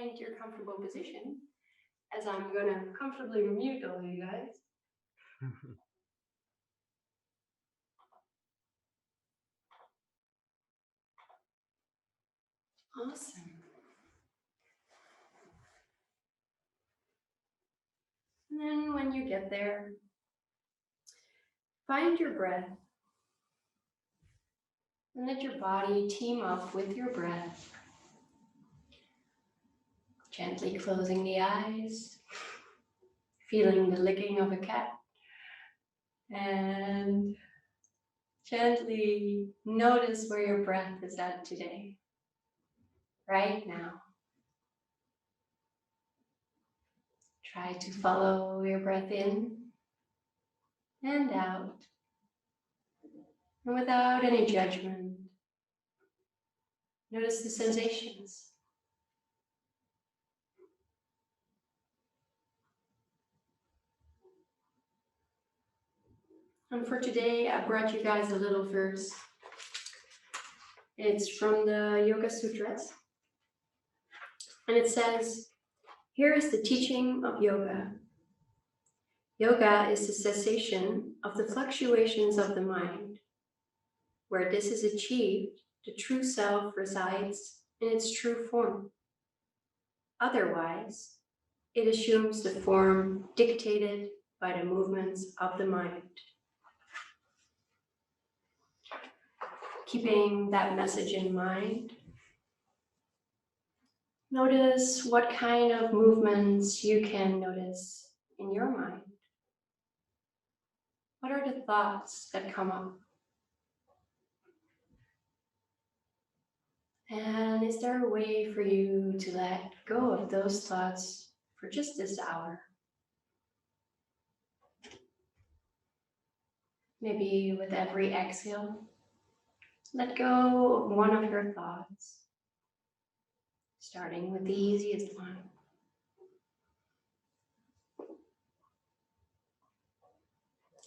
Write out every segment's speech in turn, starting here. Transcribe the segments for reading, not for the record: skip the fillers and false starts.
find your comfortable position, as I'm going to comfortably mute all of you guys. Awesome. And then when you get there, find your breath and let your body team up with your breath. Gently closing the eyes, feeling the licking of a cat, and gently notice where your breath is at today, right now. Try to follow your breath in and out, and without any judgment, notice the sensations. And for today, I brought you guys a little verse. It's from the Yoga Sutras. And it says, "Here is the teaching of yoga. Yoga is the cessation of the fluctuations of the mind. Where this is achieved, the true self resides in its true form. Otherwise, it assumes the form dictated by the movements of the mind." Keeping that message in mind, notice what kind of movements you can notice in your mind. What are the thoughts that come up? And is there a way for you to let go of those thoughts for just this hour? Maybe with every exhale, let go of one of your thoughts, starting with the easiest one.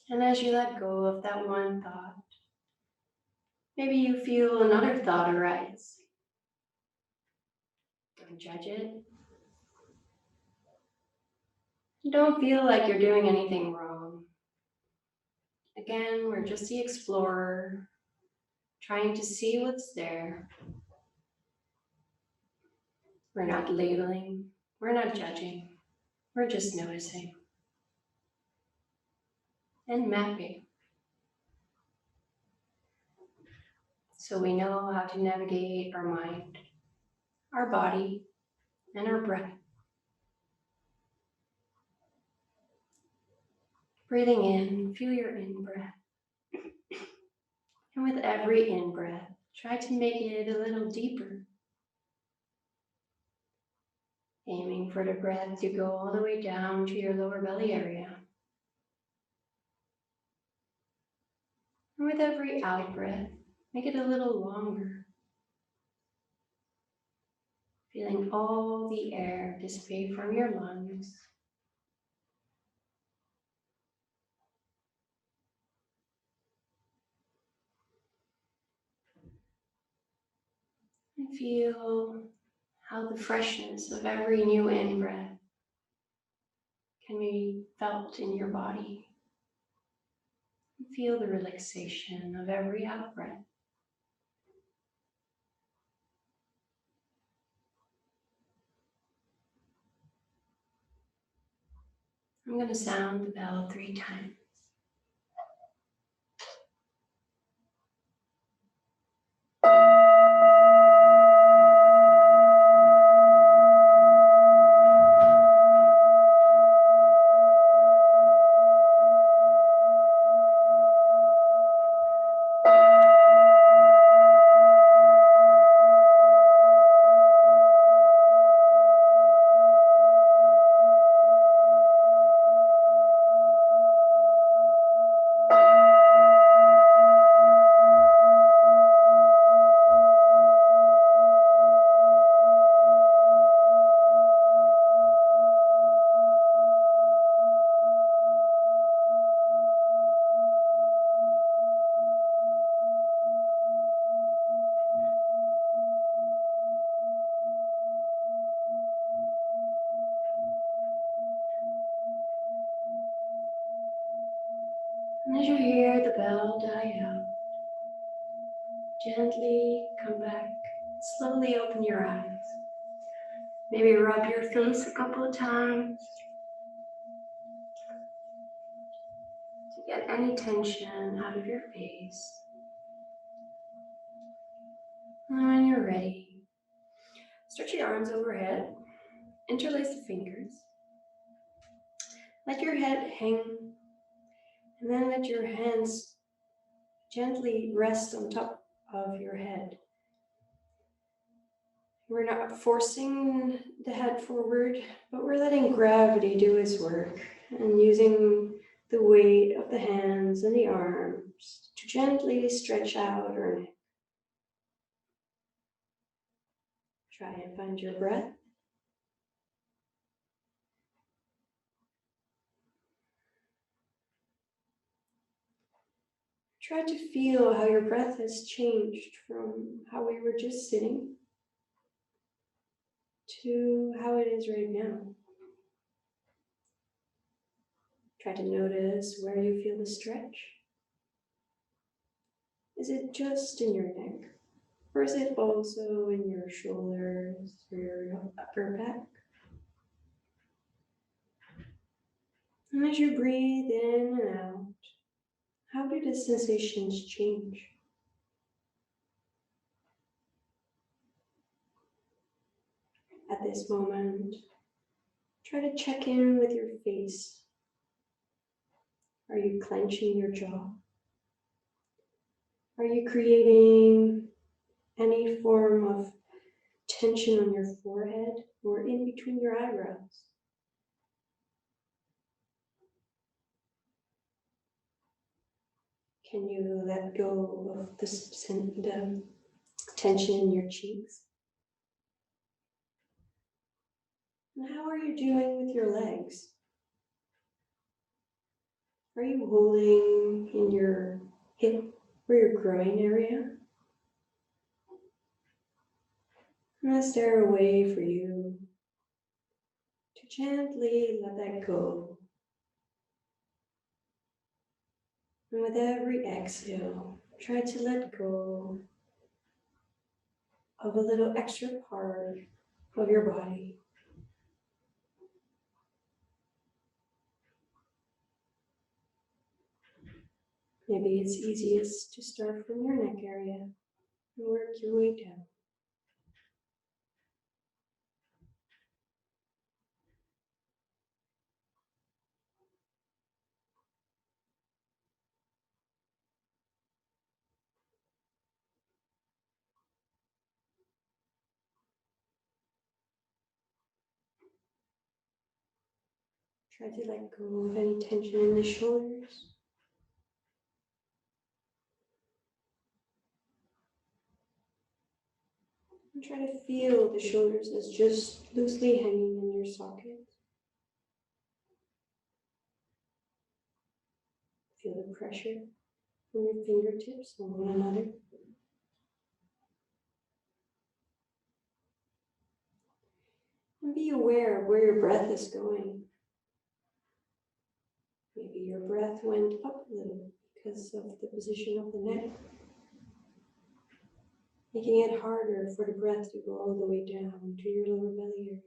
And as you let go of that one thought, maybe you feel another thought arise. Don't judge it. Don't feel like you're doing anything wrong. Again, we're just the explorer, trying to see what's there. We're not labeling, we're not judging, we're just noticing and mapping. So we know how to navigate our mind, our body, and our breath. Breathing in, feel your in-breath. And with every in-breath, try to make it a little deeper. Aiming for the breath to go all the way down to your lower belly area. And with every out-breath, make it a little longer. Feeling all the air dissipate from your lungs. And feel how the freshness of every new in-breath can be felt in your body. And feel the relaxation of every out-breath. I'm going to sound the bell 3 times. Gently come back, slowly open your eyes. Maybe rub your face a couple of times to get any tension out of your face. And when you're ready, stretch your arms overhead, interlace the fingers. Let your head hang, and then let your hands gently rest on top of your head. We're not forcing the head forward, but we're letting gravity do its work and using the weight of the hands and the arms to gently stretch out our neck. Try and find your breath. Try to feel how your breath has changed from how we were just sitting to how it is right now. Try to notice where you feel the stretch. Is it just in your neck? Or is it also in your shoulders or your upper back? And as you breathe in and out, how do the sensations change? At this moment, try to check in with your face. Are you clenching your jaw? Are you creating any form of tension on your forehead or in between your eyebrows? Can you let go of the tension in your cheeks? And how are you doing with your legs? Are you holding in your hip or your groin area? And is there a way for you to gently let that go? And with every exhale, try to let go of a little extra part of your body. Maybe it's easiest to start from your neck area and work your way down. Try to let go of any tension in the shoulders. And try to feel the shoulders as just loosely hanging in your socket. Feel the pressure from your fingertips on one another. And be aware of where your breath is going. Maybe your breath went up a little because of the position of the neck, making it harder for the breath to go all the way down to your lower belly area.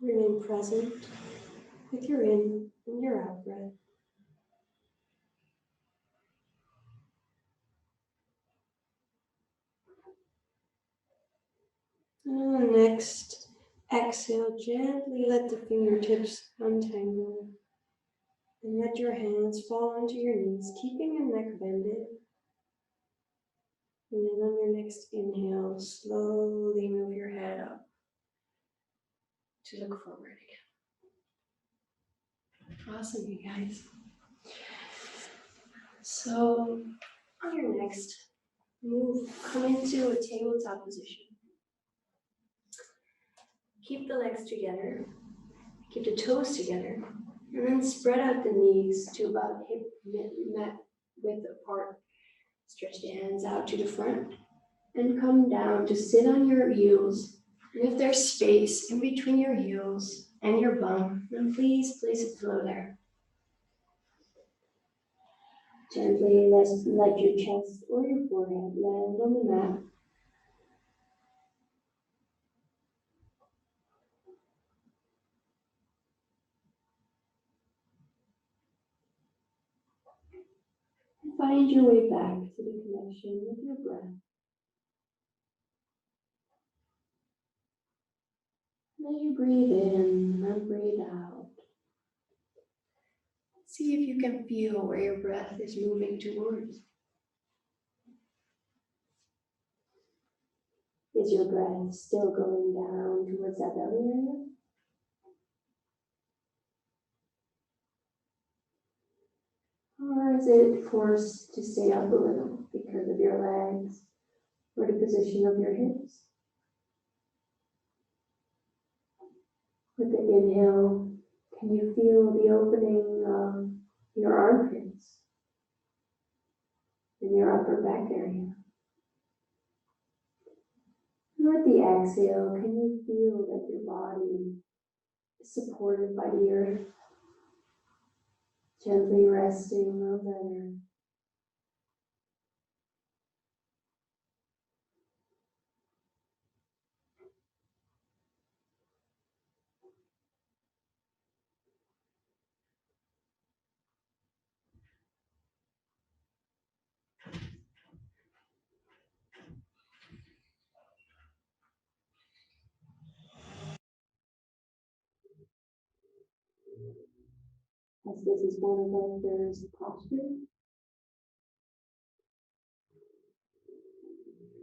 Remain present with your in and your out breath. And on the next exhale, gently let the fingertips untangle. And let your hands fall onto your knees, keeping your neck bended. And then on your next inhale, slowly move your head up to look forward again. Awesome, you guys. So on your next move, come into a tabletop position. Keep the legs together, keep the toes together, and then spread out the knees to about hip width apart. Stretch the hands out to the front and come down to sit on your heels. And if there's space in between your heels and your bum, then please place a pillow there. Gently let your chest or your forehead land on the mat. And find your way back to the connection with your breath. And as you breathe in and breathe out, see if you can feel where your breath is moving towards. Is your breath still going down towards that belly area? Or is it forced to stay up a little because of your legs or the position of your hips? With the inhale, can you feel the opening of your armpits and your upper back area? And with the exhale, can you feel that your body is supported by the earth, gently resting on that earth? As this is one of bolsters posture,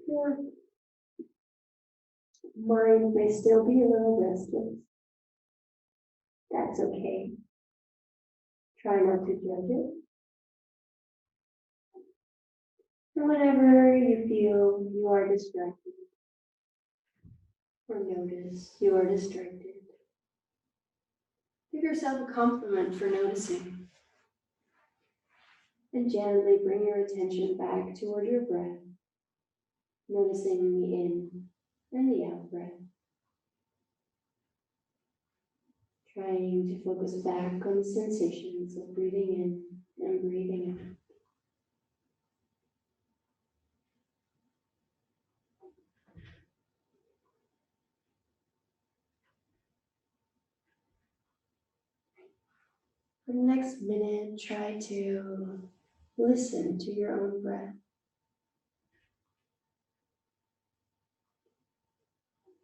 your mind may still be a little restless. That's okay. Try not to judge it. And whenever you feel you are distracted or notice you are distracted, give yourself a compliment for noticing. And gently bring your attention back toward your breath, noticing the in and the out breath. Trying to focus back on the sensations of breathing in and breathing out. For the next minute, try to listen to your own breath.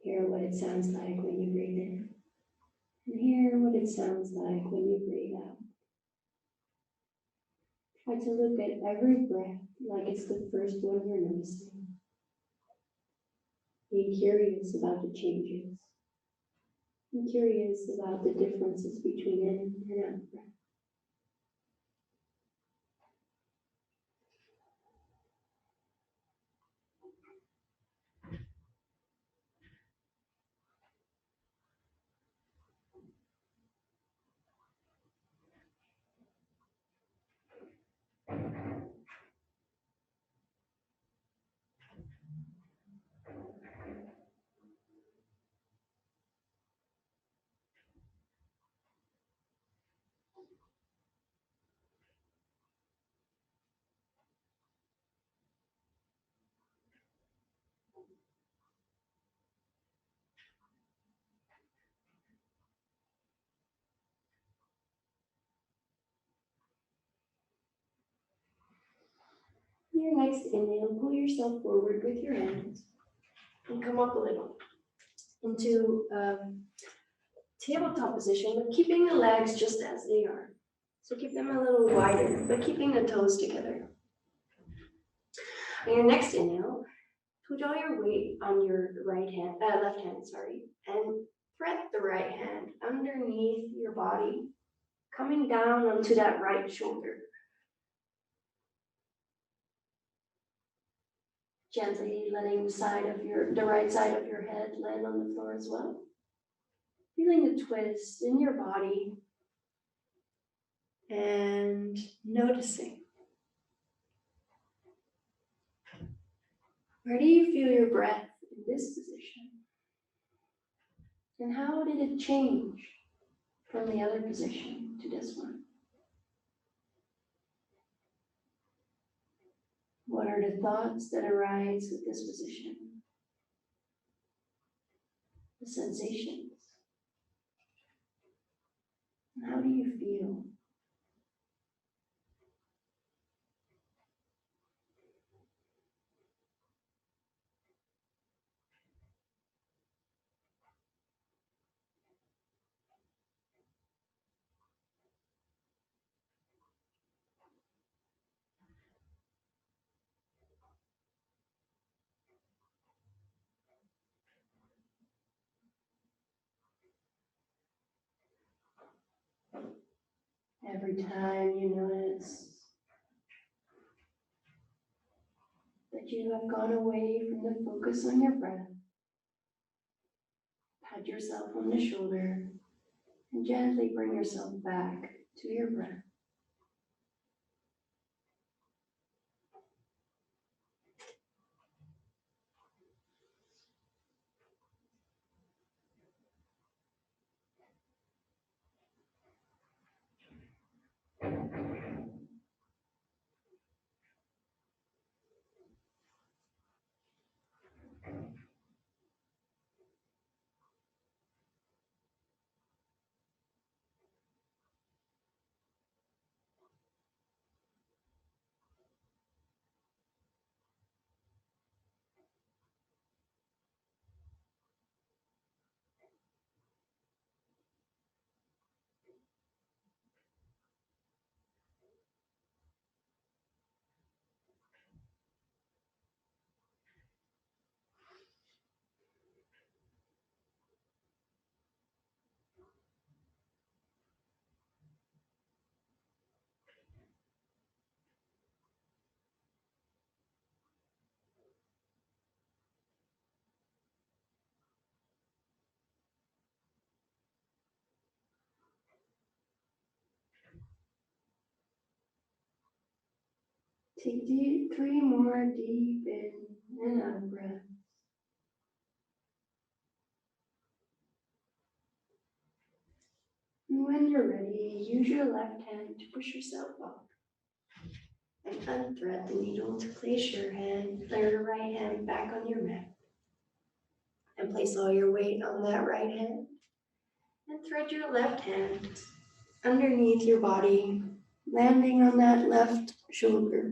Hear what it sounds like when you breathe in, and hear what it sounds like when you breathe out. Try to look at every breath like it's the first one you're noticing. Be curious about the changes. Be curious about the differences between in and out breath. Your next inhale, pull yourself forward with your hands and come up a little into tabletop position, but keeping the legs just as they are. So keep them a little wider, but keeping the toes together. On your next inhale, put all your weight on your left hand, and thread the right hand underneath your body, coming down onto that right shoulder. Gently letting the right side of your head land on the floor as well. Feeling the twist in your body and noticing. Where do you feel your breath in this position? And how did it change from the other position to this one? What are the thoughts that arise with this position? The sensations. And how do you feel? Every time you notice that you have gone away from the focus on your breath, pat yourself on the shoulder and gently bring yourself back to your breath. Take 3 more deep in and out breaths. And when you're ready, use your left hand to push yourself up and unthread the needle to place your right hand back on your mat. And place all your weight on that right hand and thread your left hand underneath your body, landing on that left shoulder,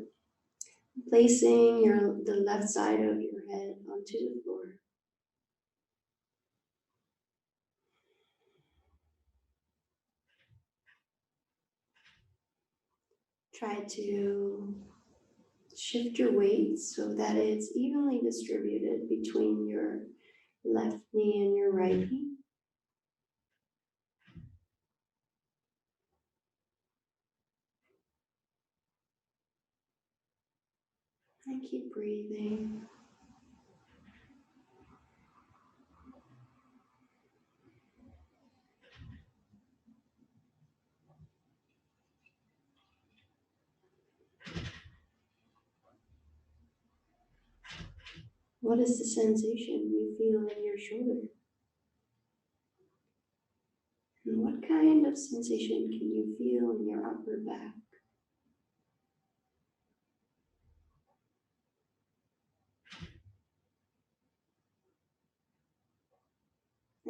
placing the left side of your head onto the floor. Try to shift your weight so that it's evenly distributed between your left knee and your right knee. And keep breathing. What is the sensation you feel in your shoulder? And what kind of sensation can you feel in your upper back?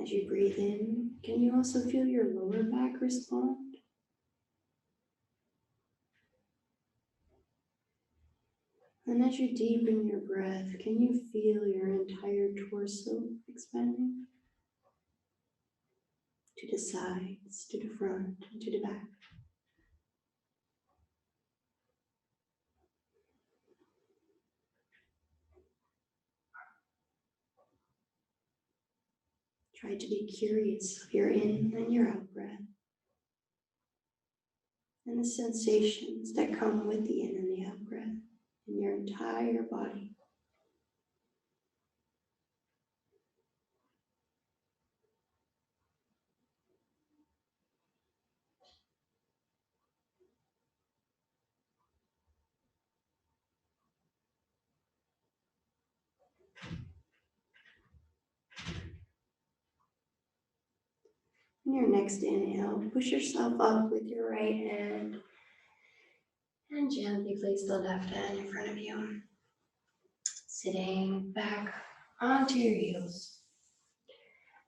As you breathe in, can you also feel your lower back respond? And as you deepen your breath, can you feel your entire torso expanding? To the sides, to the front, and to the back. Try to be curious of your in and your out breath and the sensations that come with the in and the out breath in your entire body. In your next inhale, push yourself up with your right hand and gently place the left hand in front of you, sitting back onto your heels.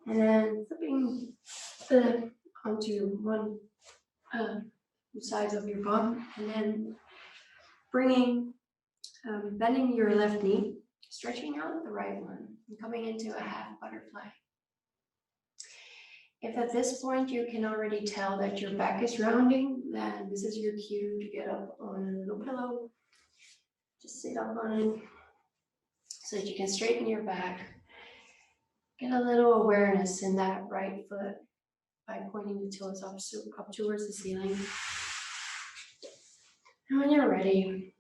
And then flipping onto one sides of your bum, and then bending your left knee, stretching out the right one, and coming into a half butterfly. If at this point you can already tell that your back is rounding, then this is your cue to get up on a little pillow. Just sit up on it so that you can straighten your back. Get a little awareness in that right foot by pointing the toes up towards the ceiling. And when you're ready,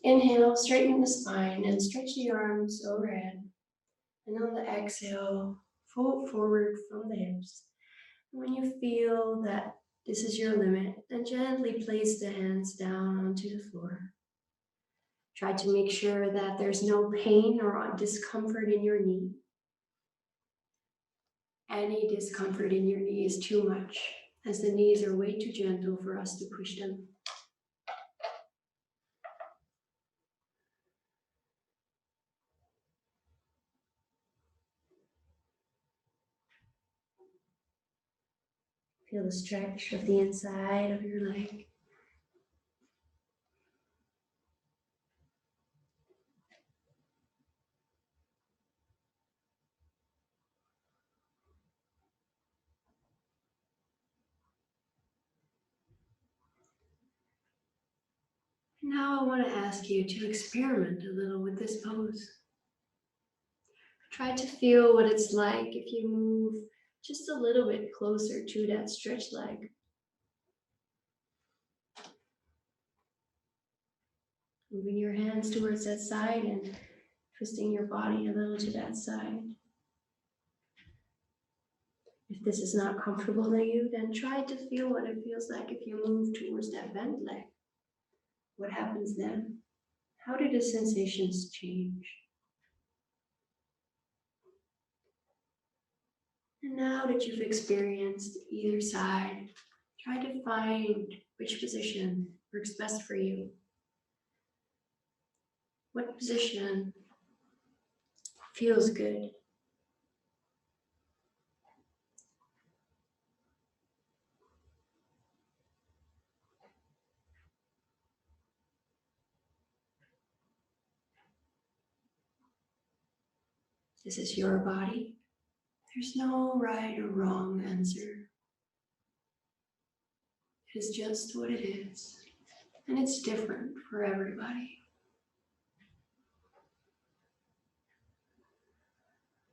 inhale, straighten the spine and stretch the arms overhead. And on the exhale, fold forward from the hips. And when you feel that this is your limit, then gently place the hands down onto the floor. Try to make sure that there's no pain or discomfort in your knee. Any discomfort in your knee is too much, as the knees are way too gentle for us to push them. Feel the stretch of the inside of your leg. Now I want to ask you to experiment a little with this pose. Try to feel what it's like if you move just a little bit closer to that stretched leg. Moving your hands towards that side and twisting your body a little to that side. If this is not comfortable to you, then try to feel what it feels like if you move towards that bent leg. What happens then? How do the sensations change? And now that you've experienced either side, try to find which position works best for you. What position feels good? This is your body. There's no right or wrong answer. It is just what it is, and it's different for everybody.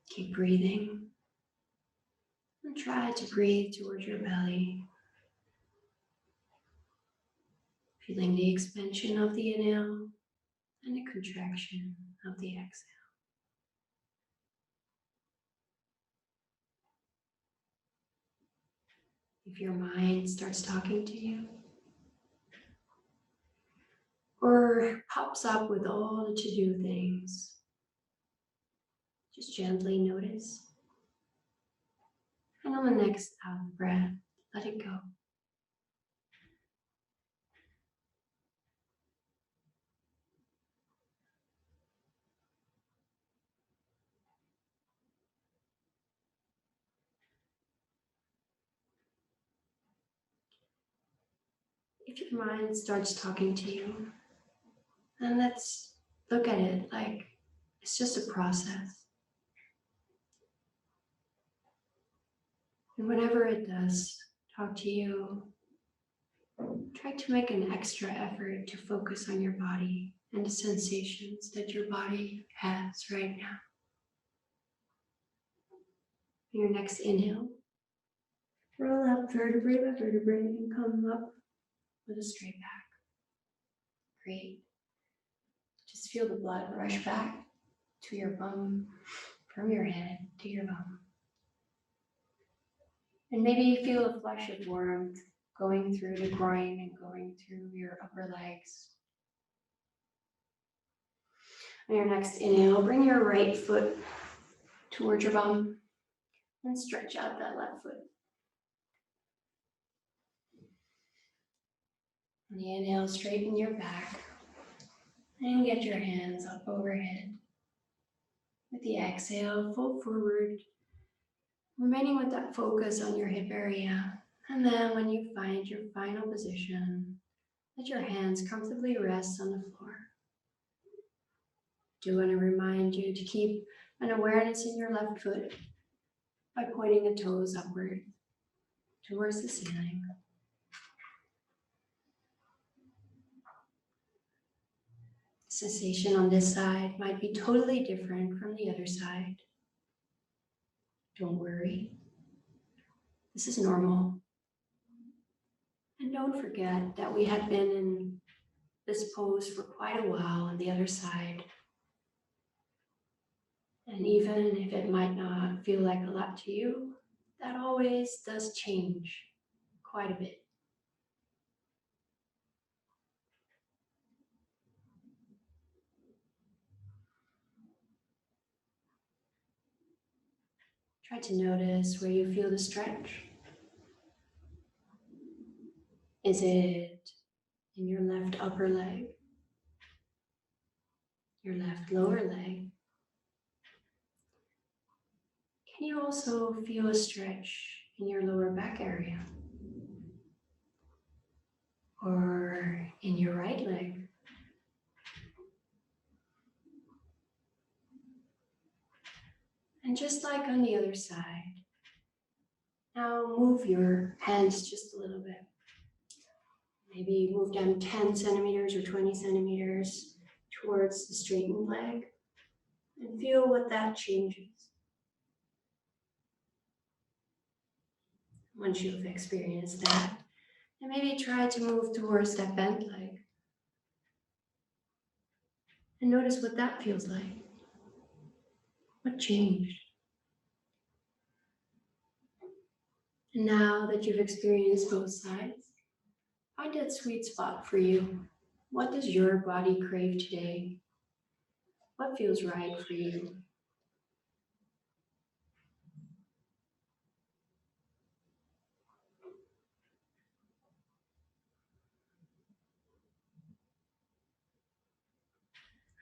Keep breathing, and try to breathe towards your belly, feeling the expansion of the inhale and the contraction of the exhale. If your mind starts talking to you, or pops up with all the to-do things, just gently notice. And on the next out breath, let it go. If your mind starts talking to you, then let's look at it like it's just a process. And whenever it does talk to you, try to make an extra effort to focus on your body and the sensations that your body has right now. Your next inhale, roll up vertebrae by vertebrae and come up with a straight back. Great. Just feel the blood rush back to your bum, from your head to your bum. And maybe feel a flush of warmth going through the groin and going through your upper legs. On your next inhale, bring your right foot towards your bum and stretch out that left foot. On the inhale, straighten your back and get your hands up overhead. With the exhale, fold forward, remaining with that focus on your hip area. And then when you find your final position, let your hands comfortably rest on the floor. I do want to remind you to keep an awareness in your left foot by pointing the toes upward towards the ceiling. Sensation on this side might be totally different from the other side. Don't worry. This is normal. And don't forget that we had been in this pose for quite a while on the other side. And even if it might not feel like a lot to you, that always does change quite a bit. Try to notice where you feel the stretch. Is it in your left upper leg? Your left lower leg? Can you also feel a stretch in your lower back area? Or in your right leg? And just like on the other side, now move your hands just a little bit. Maybe move down 10 centimeters or 20 centimeters towards the straightened leg and feel what that changes. Once you've experienced that, and maybe try to move towards that bent leg. And notice what that feels like. What changed? And now that you've experienced both sides, find that sweet spot for you. What does your body crave today? What feels right for you?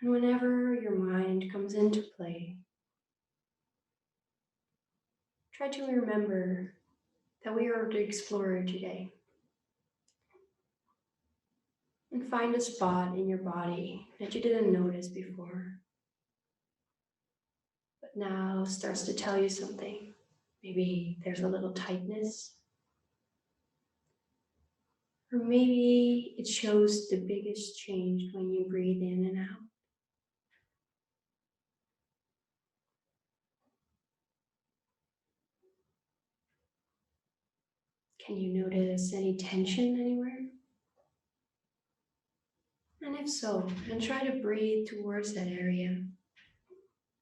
And whenever your mind comes into play, try to remember that we are the explorer today. And find a spot in your body that you didn't notice before, but now starts to tell you something. Maybe there's a little tightness, or maybe it shows the biggest change when you breathe in and out. Can you notice any tension anywhere? And if so, then try to breathe towards that area.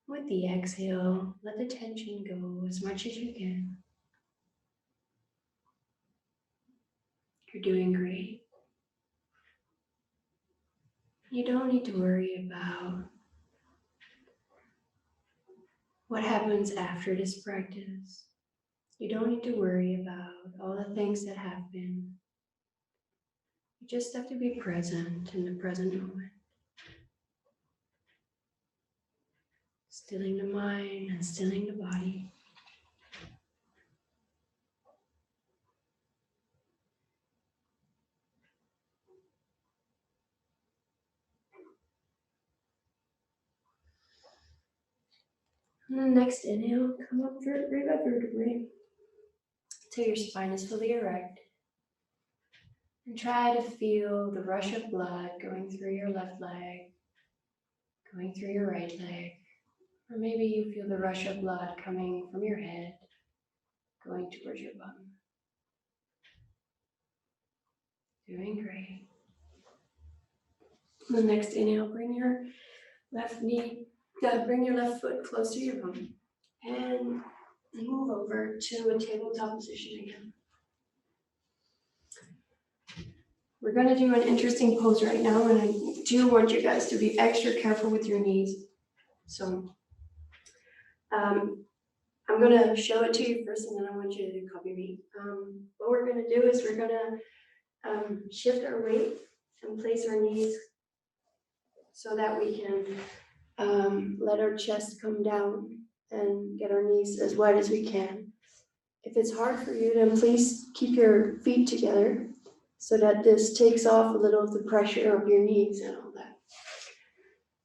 With the exhale, let the tension go as much as you can. You're doing great. You don't need to worry about what happens after this practice. You don't need to worry about all the things that have been. You just have to be present in the present moment. Stilling the mind and stilling the body. And the next inhale, come up vertebrae by vertebrae till your spine is fully erect. And try to feel the rush of blood going through your left leg, going through your right leg. Or maybe you feel the rush of blood coming from your head, going towards your bum. Doing great. The next inhale, bring your left foot close to your bum. And move over to a tabletop position again. We're going to do an interesting pose right now, and I do want you guys to be extra careful with your knees. So I'm going to show it to you first, and then I want you to copy me. What we're going to do is we're going to shift our weight and place our knees so that we can let our chest come down and get our knees as wide as we can. If it's hard for you, then please keep your feet together so that this takes off a little of the pressure of your knees and all that.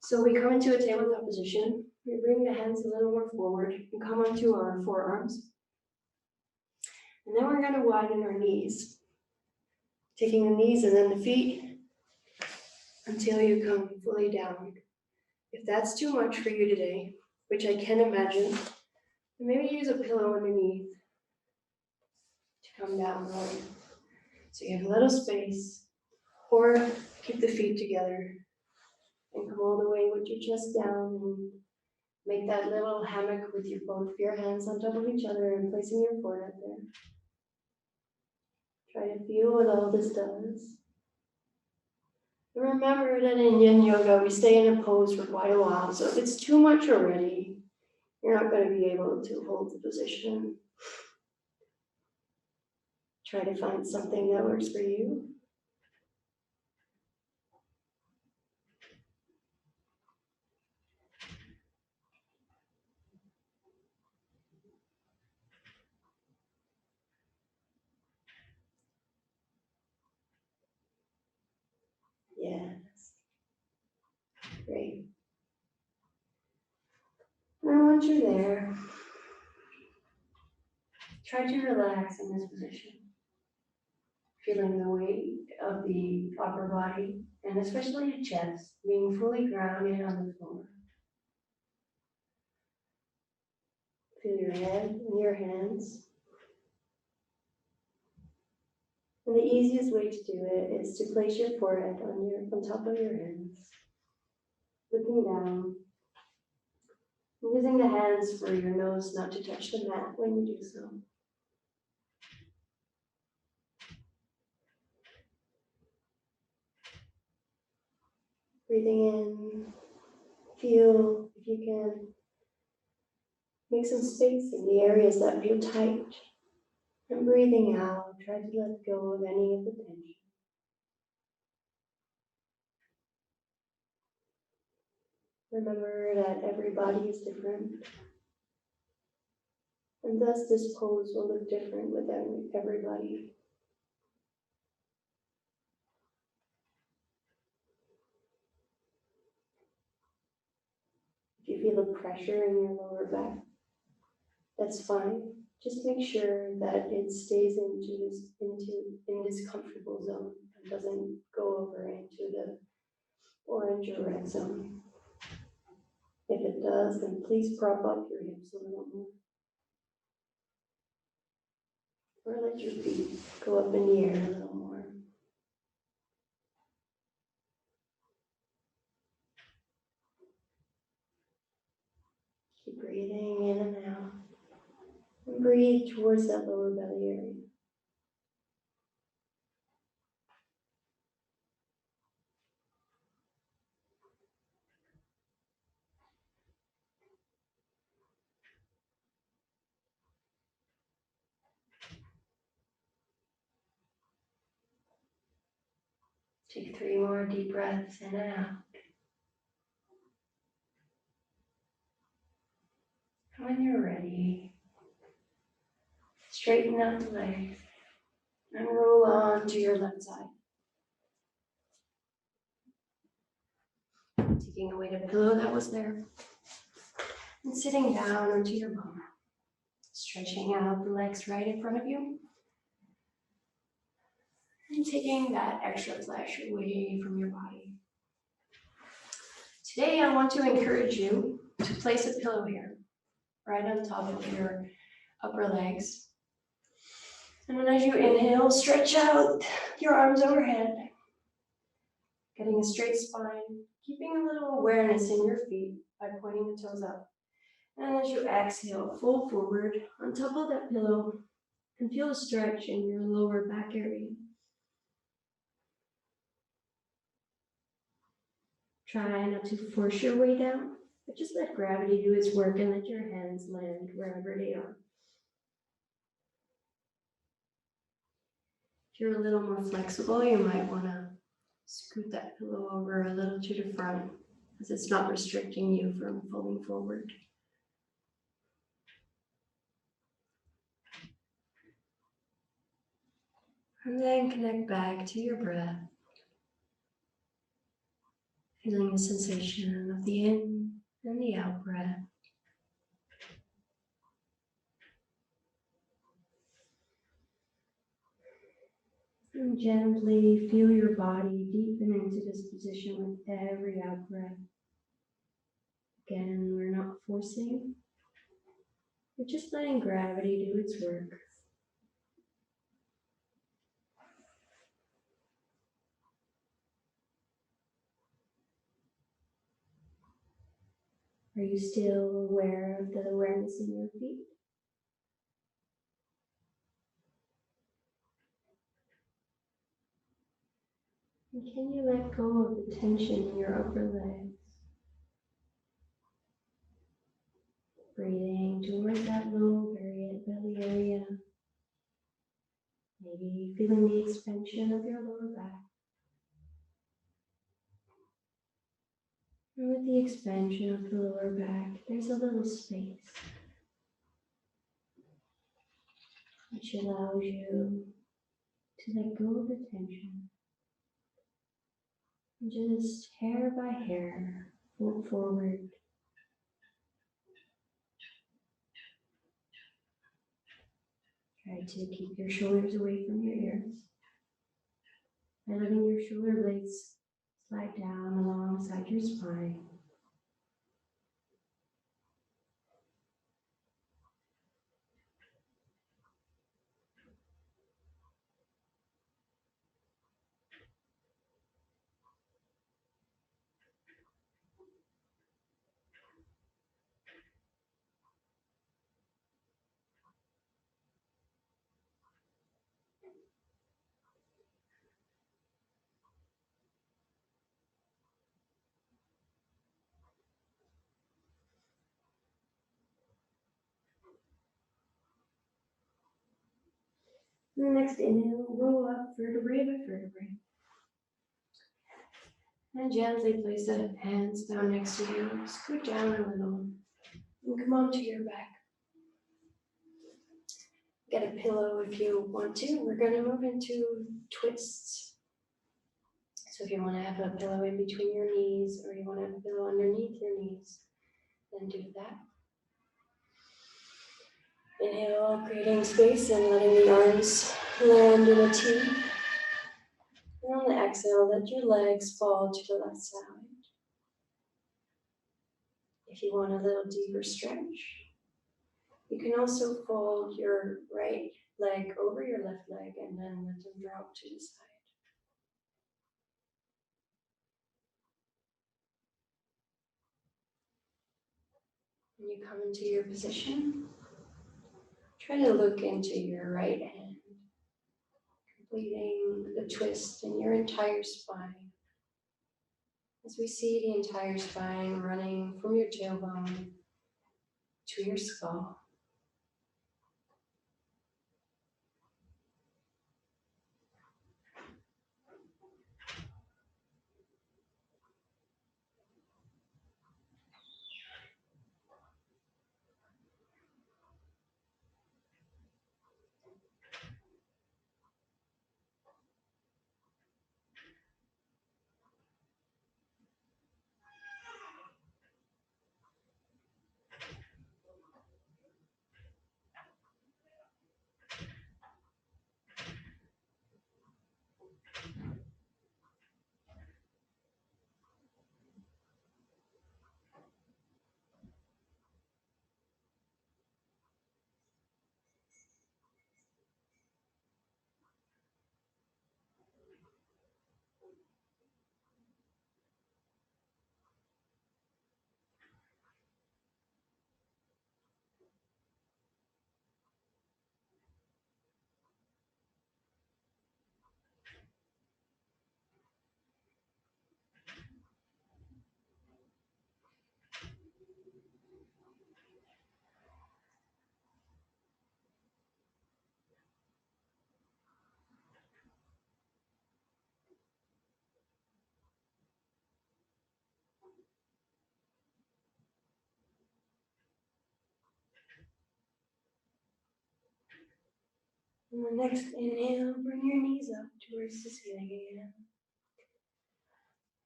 So we come into a tabletop position. We bring the hands a little more forward and come onto our forearms. And then we're going to widen our knees, taking the knees and then the feet until you come fully down. If that's too much for you today, which I can imagine, then maybe use a pillow underneath to come down low. So you have a little space, or keep the feet together and come all the way with your chest down and make that little hammock with both of your hands on top of each other and placing your forehead there. Try to feel what all this does. And remember that in Yin Yoga, we stay in a pose for quite a while, so if it's too much already, you're not going to be able to hold the position. Try to find something that works for you. Yes. Great. And once you're there, try to relax in this position. Feeling the weight of the upper body, and especially the chest, being fully grounded on the floor. Feel your head and your hands. And the easiest way to do it is to place your forehead on top of your hands, looking down, and using the hands for your nose not to touch the mat when you do so. Breathing in, feel if you can make some space in the areas that feel tight. And breathing out, try to let go of any of the tension. Remember that every body is different, and thus this pose will look different with everybody. If you feel a pressure in your lower back, that's fine. Just make sure that it stays in this comfortable zone and doesn't go over into the orange or red zone. If it does, then please prop up your hips a little more. Or let your feet go up in the air a little more. Keep breathing in and out. And breathe towards that lower belly area. Take 3 more deep breaths in and out. And when you're ready, straighten out the legs and roll on to your left side. Taking away the pillow that was there. And sitting down onto your bum. Stretching out the legs right in front of you. And taking that extra flesh away from your body. Today I want to encourage you to place a pillow here, right on top of your upper legs. And then as you inhale, stretch out your arms overhead, getting a straight spine, keeping a little awareness in your feet by pointing the toes up. And as you exhale, fold forward on top of that pillow and feel a stretch in your lower back area. Try not to force your way down, but just let gravity do its work and let your hands land wherever they are. If you're a little more flexible, you might want to scoot that pillow over a little to the front, because it's not restricting you from folding forward. And then connect back to your breath, feeling the sensation of the in and the out breath. And gently feel your body deepen into this position with every out breath. Again, we're not forcing, we're just letting gravity do its work. Are you still aware of the awareness in your feet? And can you let go of the tension in your upper legs? Breathing towards that low belly area. Maybe feeling the expansion of your lower back. And with the expansion of the lower back, there's a little space which allows you to let go of the tension. And just hair by hair, fold forward. Try to keep your shoulders away from your ears. By letting your shoulder blades slide down alongside your spine. And the next inhale, roll up vertebrae by vertebrae. And gently place the hands down next to you. Scoot down a little. And come onto your back. Get a pillow if you want to. We're going to move into twists. So if you want to have a pillow in between your knees, or you want to have a pillow underneath your knees, then do that. Inhale, creating space and letting the arms land in a T. And on the exhale, let your legs fall to the left side. If you want a little deeper stretch, you can also fold your right leg over your left leg and then let them drop to the side. When you come into your position, try to look into your right hand, completing the twist in your entire spine. As we see the entire spine running from your tailbone to your skull. On the next inhale, bring your knees up towards the ceiling again.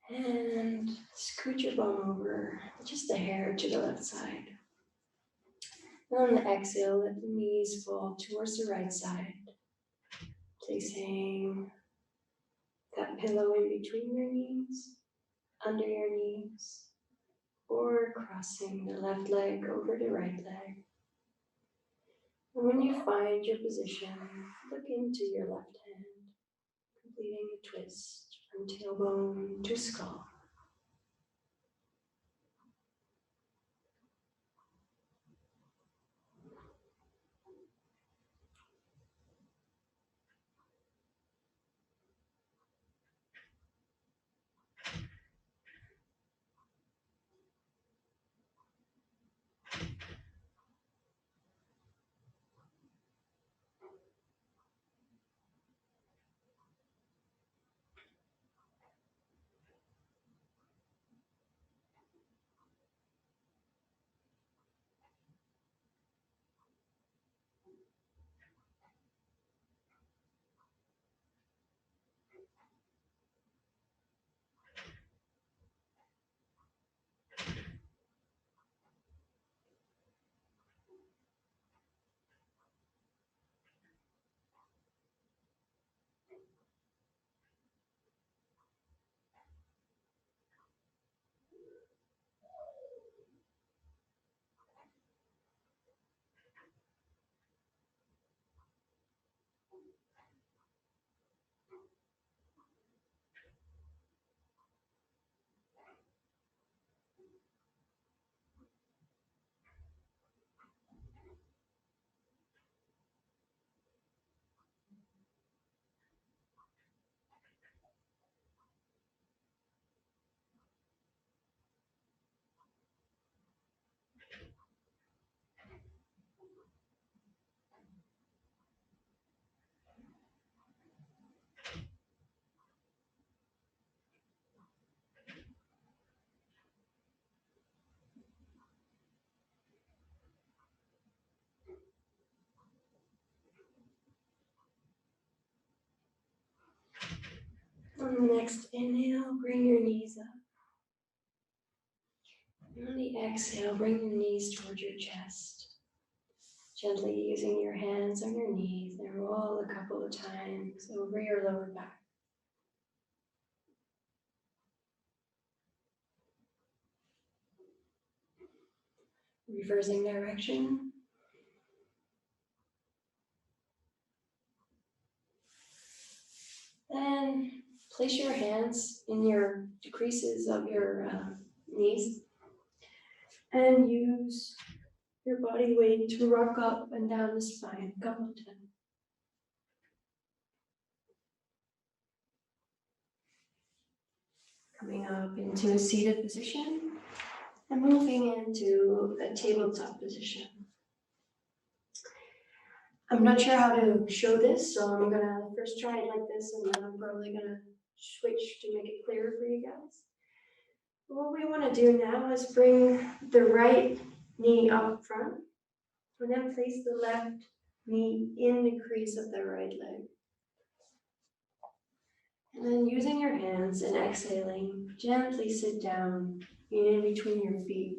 And scoot your bum over just a hair to the left side. And on the exhale, let the knees fall towards the right side, placing that pillow in between your knees, under your knees, or crossing the left leg over the right leg. And when you find your position, look into your left hand, completing a twist from tailbone to skull. On the next inhale, bring your knees up. And on the exhale, bring your knees towards your chest. Gently using your hands on your knees and roll a couple of times over your lower back. Reversing direction. Then place your hands in your creases of your knees and use your body weight to rock up and down the spine a couple of times. Coming up into a seated position and moving into a tabletop position. I'm not sure how to show this, so I'm gonna first try it like this, and then I'm probably gonna switch to make it clearer for you guys. What we want to do now is bring the right knee up front, and then place the left knee in the crease of the right leg. And then using your hands and exhaling, gently sit down in between your feet.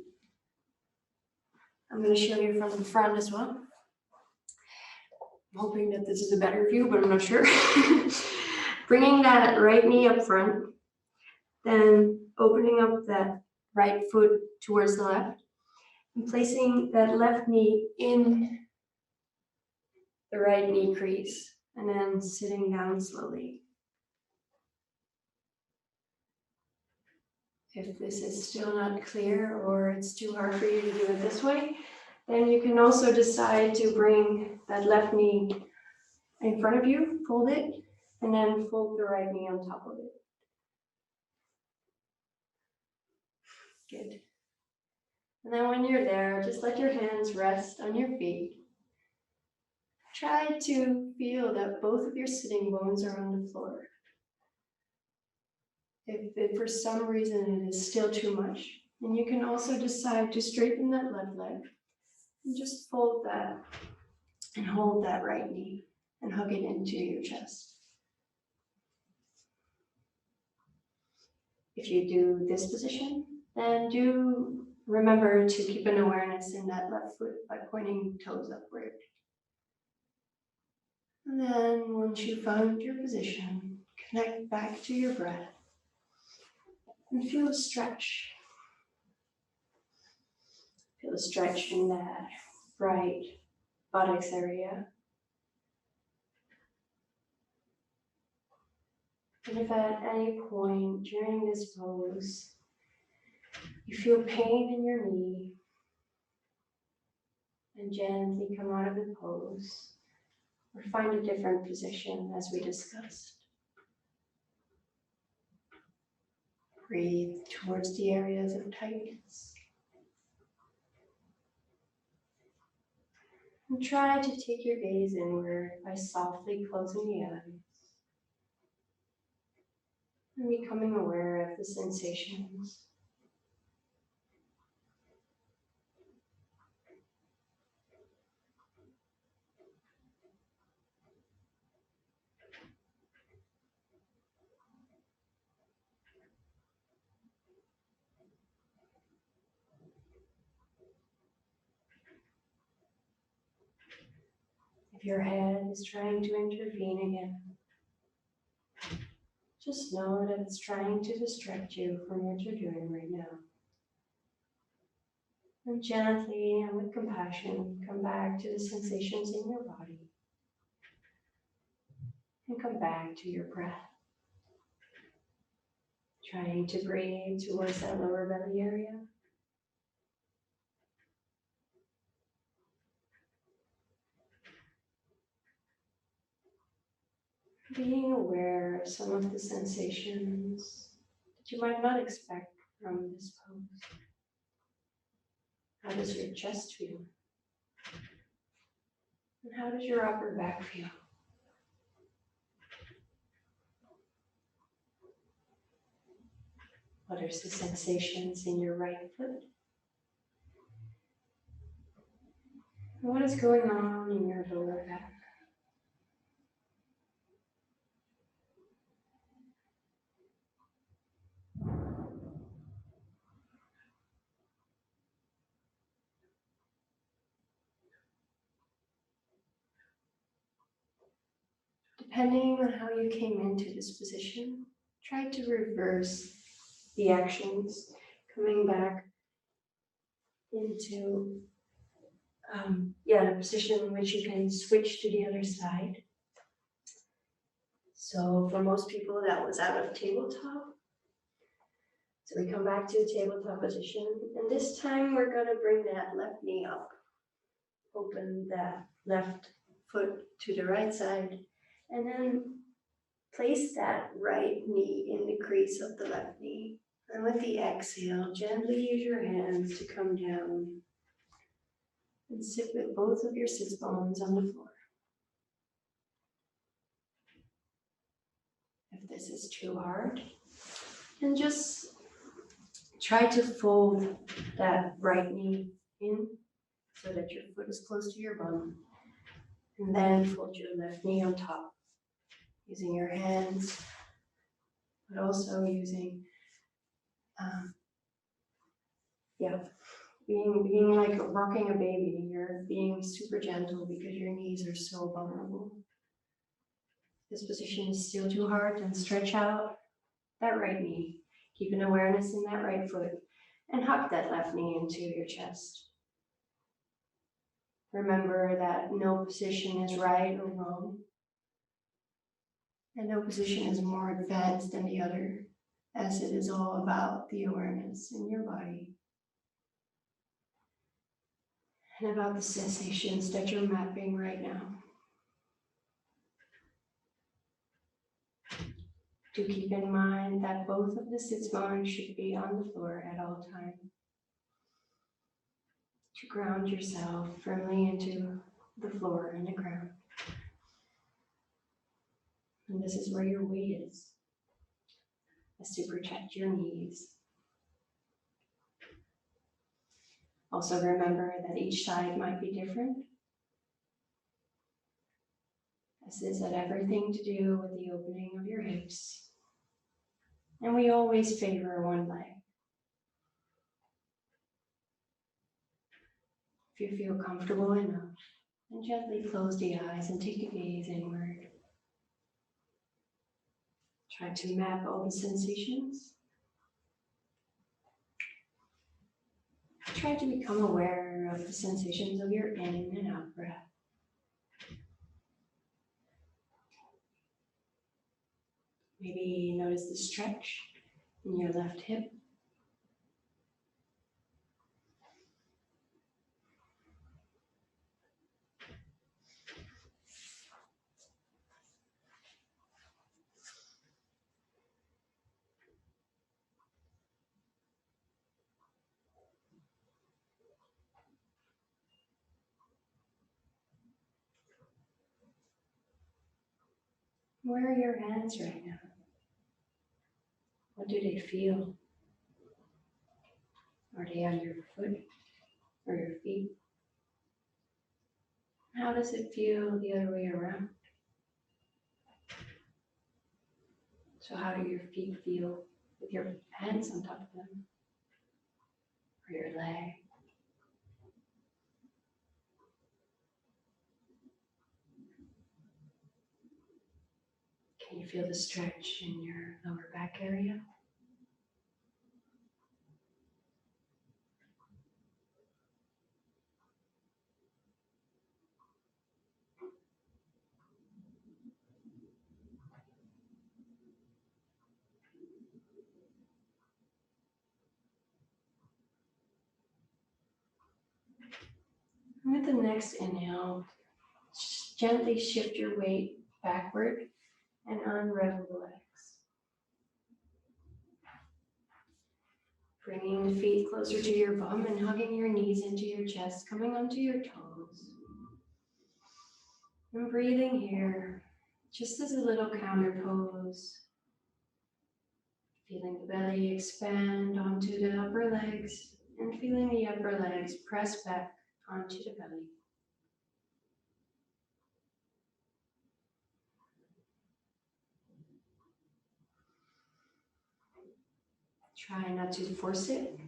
I'm going to show you from the front as well. I'm hoping that this is a better view, but I'm not sure. Bringing that right knee up front, then opening up that right foot towards the left, and placing that left knee in the right knee crease, and then sitting down slowly. If this is still not clear or it's too hard for you to do it this way, then you can also decide to bring that left knee in front of you, fold it, and then fold the right knee on top of it. Good. And then when you're there, just let your hands rest on your feet. Try to feel that both of your sitting bones are on the floor. If for some reason it is still too much, then you can also decide to straighten that left leg and just fold that and hold that right knee. and hug it into your chest. If you do this position, then do remember to keep an awareness in that left foot by pointing toes upward. And then once you found your position, connect back to your breath and feel a stretch. Feel a stretch in that right buttocks area. And if at any point during this pose you feel pain in your knee, then gently come out of the pose or find a different position as we discussed. Breathe towards the areas of tightness. And try to take your gaze inward by softly closing the eyes and becoming aware of the sensations. If your head is trying to intervene again, just know that it's trying to distract you from what you're doing right now. And gently and with compassion, come back to the sensations in your body. And come back to your breath. Trying to breathe towards that lower belly area. Being aware of some of the sensations that you might not expect from this pose. How does your chest feel? And how does your upper back feel? What are the sensations in your right foot? And what is going on in your lower back? Depending on how you came into this position, try to reverse the actions, coming back into the position in which you can switch to the other side. So for most people, that was out of tabletop. So we come back to the tabletop position, and this time we're going to bring that left knee up. Open that left foot to the right side, and then place that right knee in the crease of the left knee. And with the exhale, gently use your hands to come down and sit with both of your sits bones on the floor. If this is too hard, then just try to fold that right knee in so that your foot is close to your bum. And then fold your left knee on top, using your hands, but also using, being like rocking a baby. You're being super gentle because your knees are so vulnerable. This position is still too hard, and stretch out that right knee. Keep an awareness in that right foot and hug that left knee into your chest. Remember that no position is right or wrong, and no position is more advanced than the other, as it is all about the awareness in your body and about the sensations that you're mapping right now. Do keep in mind that both of the sits bones should be on the floor at all times to ground yourself firmly into the floor and the ground. And this is where your weight is to protect your knees. Also remember that each side might be different, This has had everything to do with the opening of your hips. And we always favor one leg. If you feel comfortable enough, then gently close the eyes and take a gaze inward. Try to map all the sensations. Try to become aware of the sensations of your in and out breath. Maybe notice the stretch in your left hip. Where are your hands right now? What do they feel? Are they on your foot or your feet? How does it feel the other way around? So how do your feet feel with your hands on top of them? Or your leg? Can you feel the stretch in your lower back area? And with the next inhale, gently shift your weight backward and unravel the legs. Bringing the feet closer to your bum and hugging your knees into your chest, coming onto your toes. And breathing here, just as a little counter pose. Feeling the belly expand onto the upper legs and feeling the upper legs press back onto the belly. Try not to force it,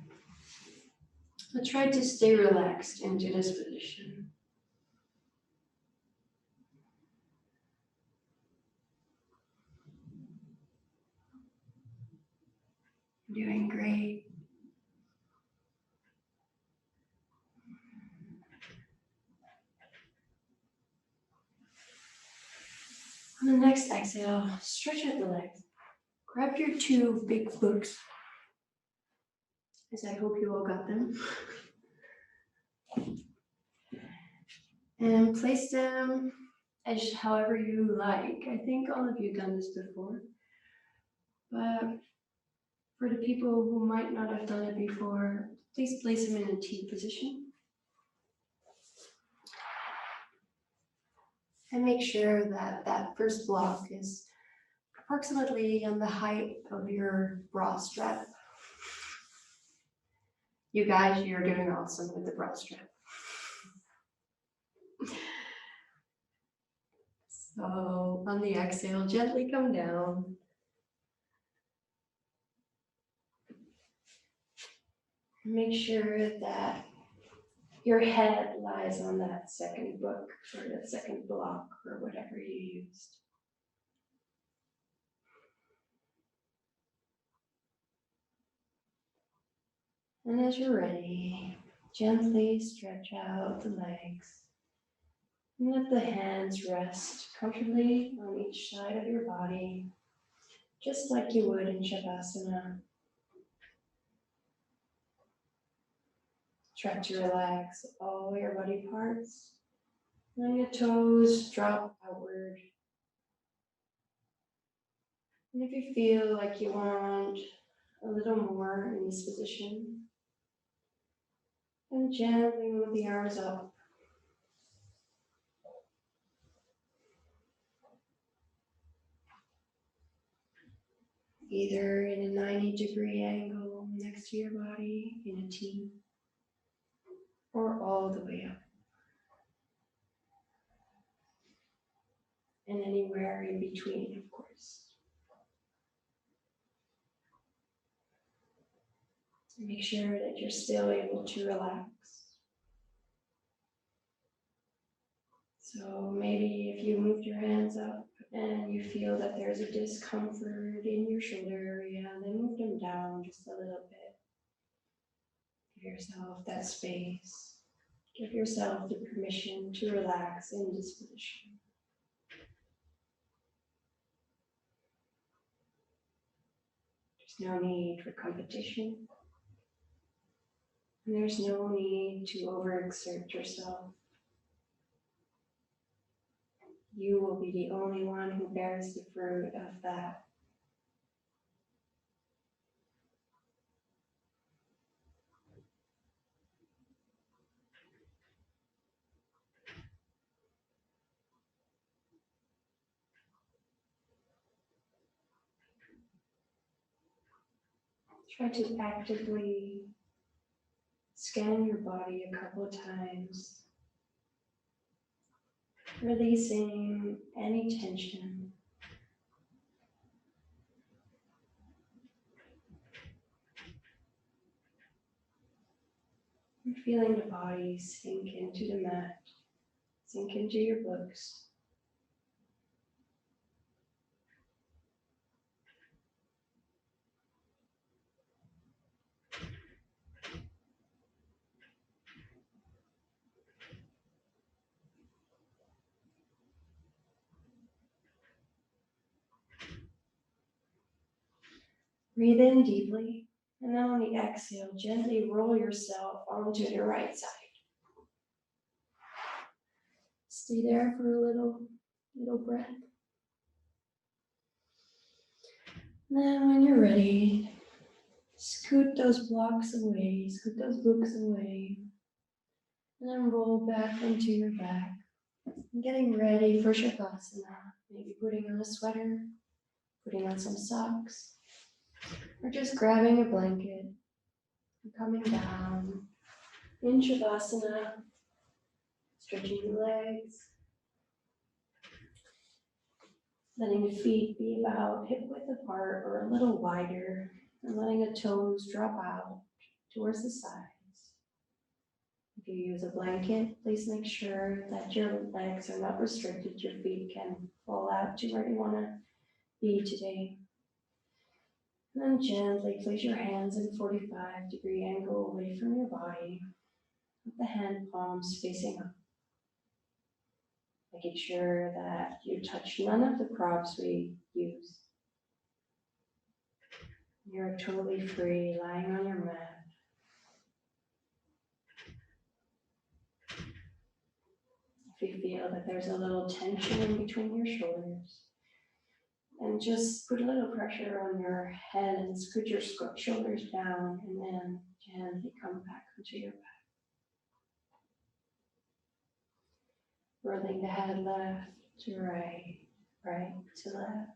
but try to stay relaxed into this position. Doing great. On the next exhale, stretch out the legs. Grab your two big books, as I hope you all got them, and place them as however you like. I think all of you have done this before, but for the people who might not have done it before, please place them in a T position. And make sure that that first block is approximately on the height of your bra strap. You guys, you're doing awesome with the bra strap. So on the exhale, gently come down. Make sure that your head lies on that second book or that second block or whatever you used. And as you're ready, gently stretch out the legs and let the hands rest comfortably on each side of your body, just like you would in Shavasana. Try to relax all your body parts. And your toes drop outward. And if you feel like you want a little more in this position, then gently move the arms up. Either in a 90-degree angle next to your body, in a T, or all the way up. and anywhere in between, of course. Make sure that you're still able to relax. So maybe if you moved your hands up and you feel that there's a discomfort in your shoulder area, then move them down just a little bit. Give yourself that space. Give yourself the permission to relax in this position. There's no need for competition. And there's no need to overexert yourself. You will be the only one who bears the fruit of that. Try to actively scan your body a couple of times, releasing any tension. And feeling the body sink into the mat, sink into your books. Breathe in deeply, and then on the exhale, gently roll yourself onto the right side. Stay there for a little breath. Then when you're ready, scoot those blocks away, scoot those books away, and then roll back onto your back. Getting ready for Shavasana, maybe putting on a sweater, putting on some socks, or just grabbing a blanket and coming down in Shavasana, stretching the legs, letting the feet be about hip width apart or a little wider, and letting the toes drop out towards the sides. If you use a blanket, please make sure that your legs are not restricted. Your feet can fall out to where you want to be today. And then gently place your hands in a 45-degree angle away from your body, with the hand palms facing up. Making sure that you touch none of the props we use. You're totally free lying on your mat. If you feel that there's a little tension in between your shoulders, and just put a little pressure on your head and scoot your shoulders down, and then gently come back onto your back. Rolling the head left to right, right to left.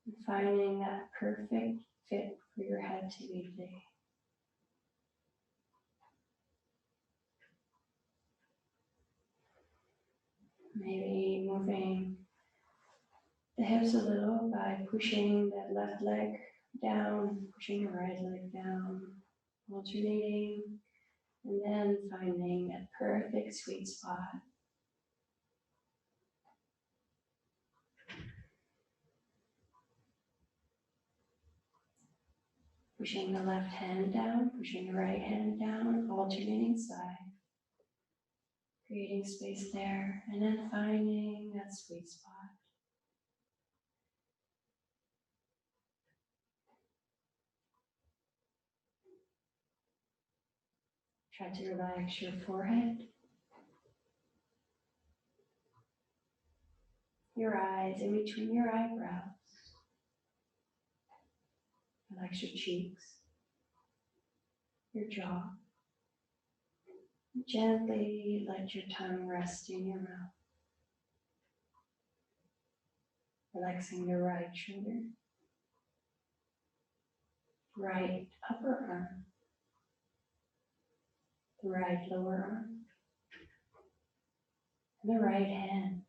And finding that perfect fit for your head to be today. Maybe moving the hips a little by pushing that left leg down, pushing the right leg down, alternating, and then finding that perfect sweet spot. Pushing the left hand down, pushing the right hand down, alternating side. Creating space there, and then finding that sweet spot. Try to relax your forehead, your eyes in between your eyebrows. Relax your cheeks, your jaw. Gently let your tongue rest in your mouth. Relaxing the right shoulder, right upper arm, the right lower arm, and the right hand.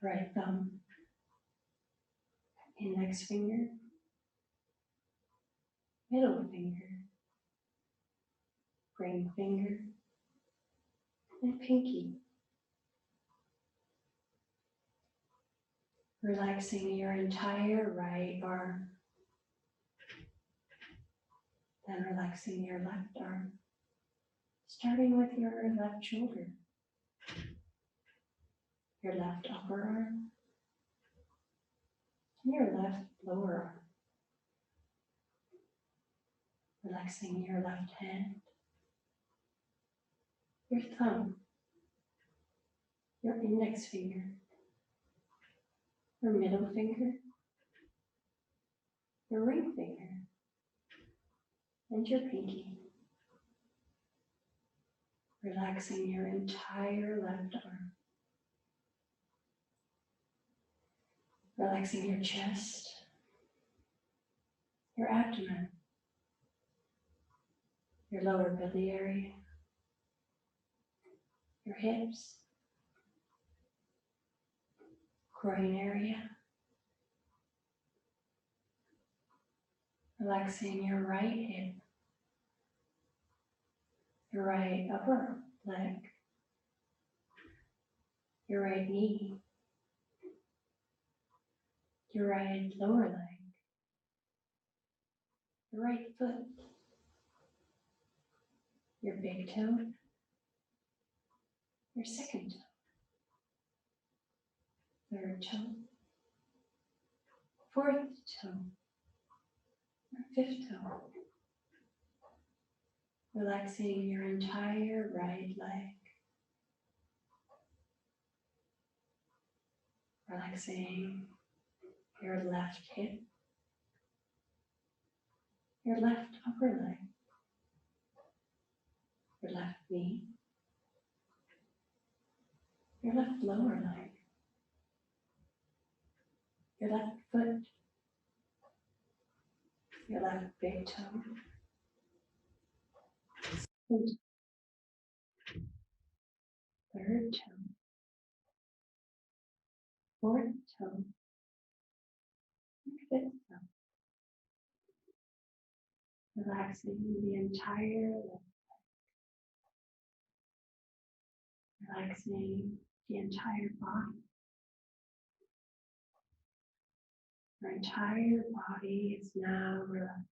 right thumb, index finger, middle finger, ring finger, and pinky. Relaxing your entire right arm, then relaxing your left arm, starting with your left shoulder, your left upper arm, and your left lower arm. Relaxing your left hand, your thumb, your index finger, your middle finger, your ring finger, and your pinky. Relaxing your entire left arm. Relaxing your chest, your abdomen, your lower belly area, your hips, groin area. Relaxing your right hip, your right upper leg, your right knee, your right lower leg, your right foot, your big toe, your second toe, third toe, fourth toe, your fifth toe. Relaxing your entire right leg. Relaxing your left hip, your left upper leg, your left knee, your left lower leg, your left foot, your left big toe, third toe, fourth toe, and fifth toe. Relaxing the entire leg. Relaxing the entire body. Your entire body is now relaxed.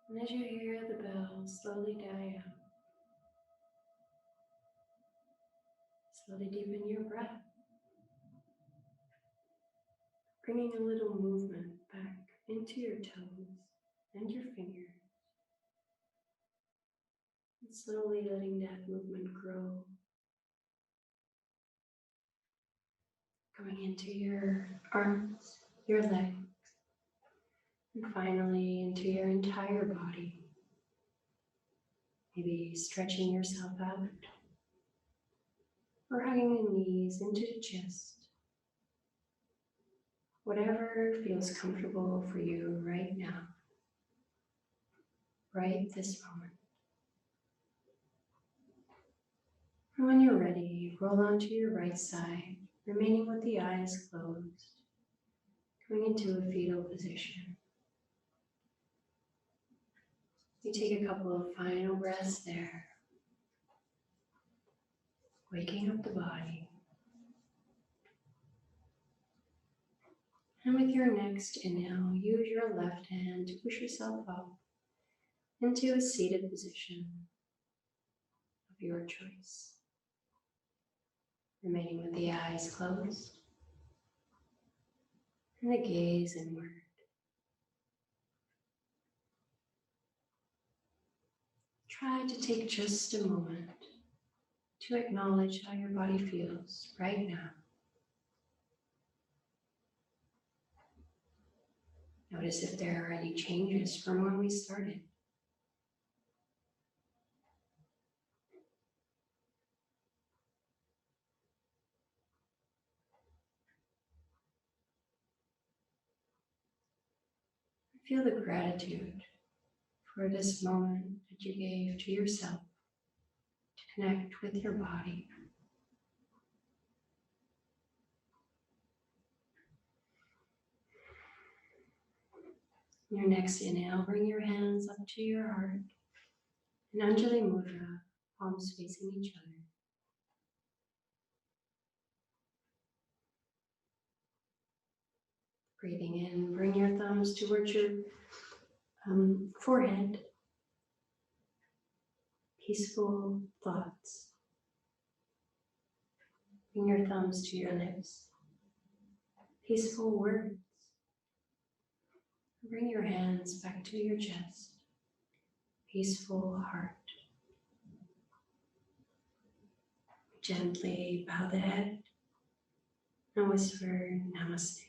And as you hear the bell slowly die out, slowly deepen your breath, bringing a little movement back into your toes and your fingers, and slowly letting that movement grow, going into your arms, your legs, and finally into your entire body. Maybe stretching yourself out or hugging the knees into the chest. Whatever feels comfortable for you right now, right this moment. And when you're ready, roll onto your right side, remaining with the eyes closed, going into a fetal position. You take a couple of final breaths there, waking up the body. And with your next inhale, use your left hand to push yourself up into a seated position of your choice. Remaining with the eyes closed and the gaze inward. Try to take just a moment to acknowledge how your body feels right now. Notice if there are any changes from when we started. Feel the gratitude for this moment that you gave to yourself to connect with your body. Your next inhale, bring your hands up to your heart in Anjali Mudra, palms facing each other. Breathing in, bring your thumbs towards your forehead. Peaceful thoughts. Bring your thumbs to your lips. Peaceful words. Bring your hands back to your chest. Peaceful heart. Gently bow the head and whisper Namaste.